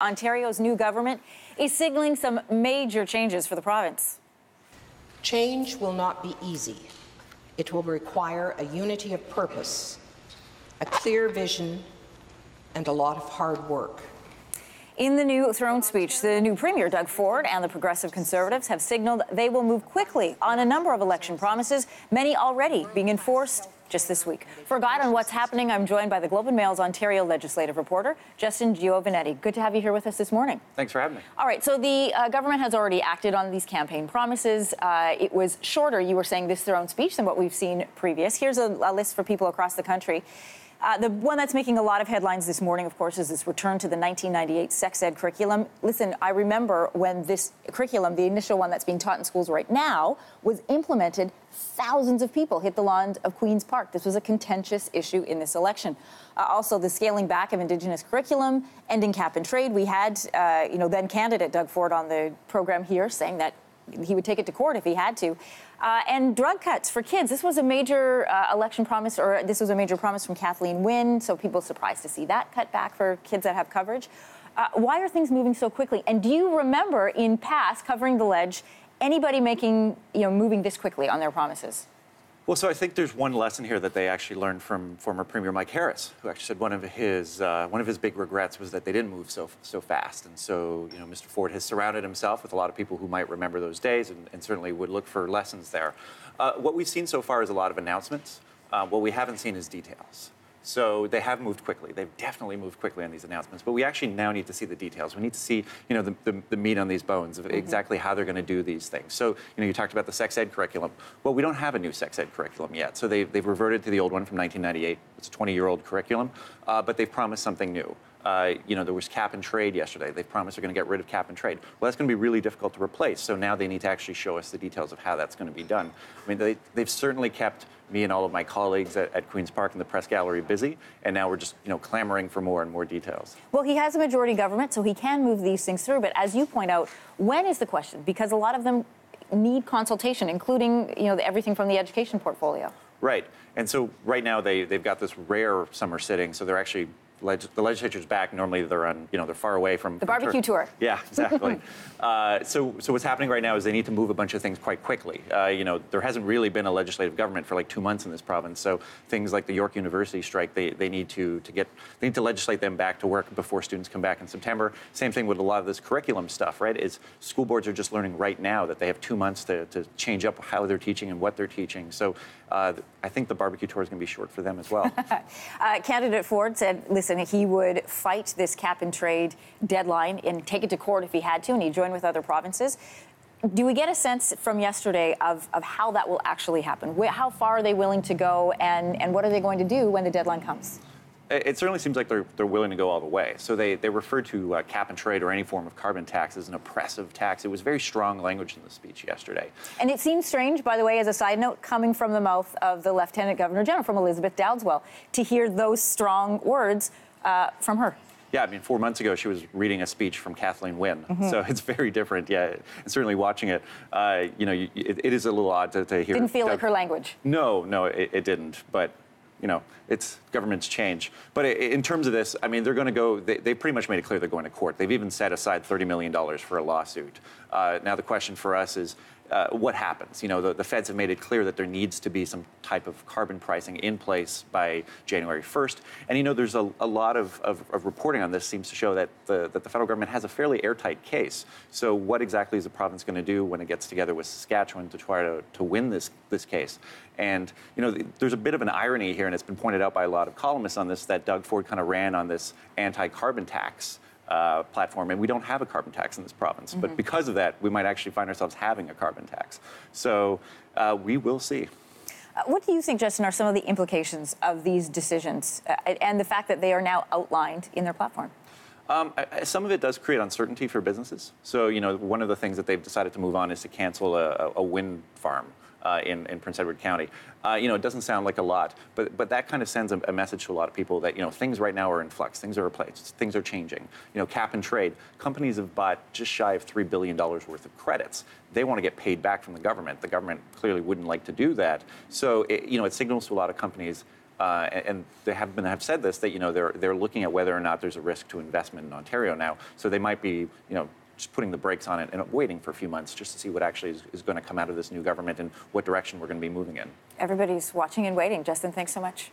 Ontario's new government is signaling some major changes for the province. Change will not be easy. It will require a unity of purpose, a clear vision, and a lot of hard work. In the new throne speech, the new Premier, Doug Ford, and the Progressive Conservatives have signaled they will move quickly on a number of election promises, many already being enforced just this week. For a guide on what's happening, I'm joined by the Globe and Mail's Ontario legislative reporter, Justin Giovannetti. Good to have you here with us this morning. Thanks for having me. All right, so the government has already acted on these campaign promises. It was shorter, you were saying, this throne speech than what we've seen previous. Here's a list for people across the country. The one that's making a lot of headlines this morning, of course, is this return to the 1998 sex ed curriculum. Listen, I remember when this curriculum, the initial one that's being taught in schools right now, was implemented, thousands of people hit the lawn of Queen's Park. This was a contentious issue in this election. Also, the scaling back of Indigenous curriculum, ending cap and trade. We had, then candidate Doug Ford on the program here saying that he would take it to court if he had to. And drug cuts for kids. This was a major election promise, or this was a major promise from Kathleen Wynne, so people surprised to see that cut back for kids that have coverage. Why are things moving so quickly? And do you remember in past covering the ledge, anybody moving this quickly on their promises? Well, so I think there's one lesson here that they actually learned from former Premier Mike Harris, who actually said one of his big regrets was that they didn't move so fast. And so, Mr. Ford has surrounded himself with a lot of people who might remember those days and certainly would look for lessons there. What we've seen so far is a lot of announcements. What we haven't seen is details. So they have moved quickly. They've definitely moved quickly on these announcements. But we actually now need to see the details. We need to see, the meat on these bones of exactly how they're going to do these things. So, you talked about the sex ed curriculum. Well, we don't have a new sex ed curriculum yet. So they've reverted to the old one from 1998. It's a 20-year-old curriculum, but they've promised something new. There was cap and trade yesterday. They've promised they're going to get rid of cap and trade. Well, that's going to be really difficult to replace. So now they need to actually show us the details of how that's going to be done. I mean, they've certainly kept me and all of my colleagues at Queen's Park and the press gallery busy, and now we're just, clamoring for more and more details. Well, he has a majority government, so he can move these things through. But as you point out, when is the question? Because a lot of them need consultation, including, everything from the education portfolio. Right. And so right now they've got this rare summer sitting, so they're actually the legislature's back. Normally they're on, they're far away from the barbecue tour. Yeah, exactly. So what's happening right now is they need to move a bunch of things quite quickly. There hasn't really been a legislative government for like 2 months in this province. So things like the York University strike, they need to legislate them back to work before students come back in September. Same thing with a lot of this curriculum stuff, right? Is school boards are just learning right now that they have 2 months to change up how they're teaching and what they're teaching. So I think the barbecue tour is going to be short for them as well. Candidate Ford said, listen, he would fight this cap and trade deadline and take it to court if he had to, and he'd join with other provinces. Do we get a sense from yesterday of how that will actually happen? How far are they willing to go, and what are they going to do when the deadline comes? It certainly seems like they're willing to go all the way. So they referred to cap and trade or any form of carbon tax as an oppressive tax. It was very strong language in the speech yesterday. And it seems strange, by the way, as a side note, coming from the mouth of the Lieutenant Governor General, from Elizabeth Dowdeswell, to hear those strong words from her. Yeah, I mean, 4 months ago, she was reading a speech from Kathleen Wynne. So it's very different, yeah. And certainly watching it, it is a little odd to hear. Didn't feel like her language. No, it didn't. But it's governments change. But in terms of this, I mean, they're going to go, they pretty much made it clear they're going to court. They've even set aside $30 million for a lawsuit. Now, the question for us is, what happens? The feds have made it clear that there needs to be some type of carbon pricing in place by January 1st. And, there's a lot of reporting on this seems to show that the federal government has a fairly airtight case. So what exactly is the province going to do when it gets together with Saskatchewan to try to win this case? And, there's a bit of an irony here, and it's been pointed out by a lot of columnists on this, that Doug Ford kind of ran on this anti-carbon tax platform, and we don't have a carbon tax in this province. But because of that, we might actually find ourselves having a carbon tax. So we will see. What do you think, Justin, are some of the implications of these decisions and the fact that they are now outlined in their platform? Some of it does create uncertainty for businesses. So, one of the things that they've decided to move on is to cancel a wind farm in Prince Edward County. It doesn't sound like a lot, but that kind of sends a message to a lot of people that, things right now are in flux, things are replaced, things are changing. Cap and trade, companies have bought just shy of $3 billion worth of credits. They want to get paid back from the government. The government clearly wouldn't like to do that. So, it signals to a lot of companies, and they have said this, that, they're looking at whether or not there's a risk to investment in Ontario now. So they might be, just putting the brakes on it and waiting for a few months just to see what actually is going to come out of this new government and what direction we're going to be moving in. Everybody's watching and waiting. Justin, thanks so much.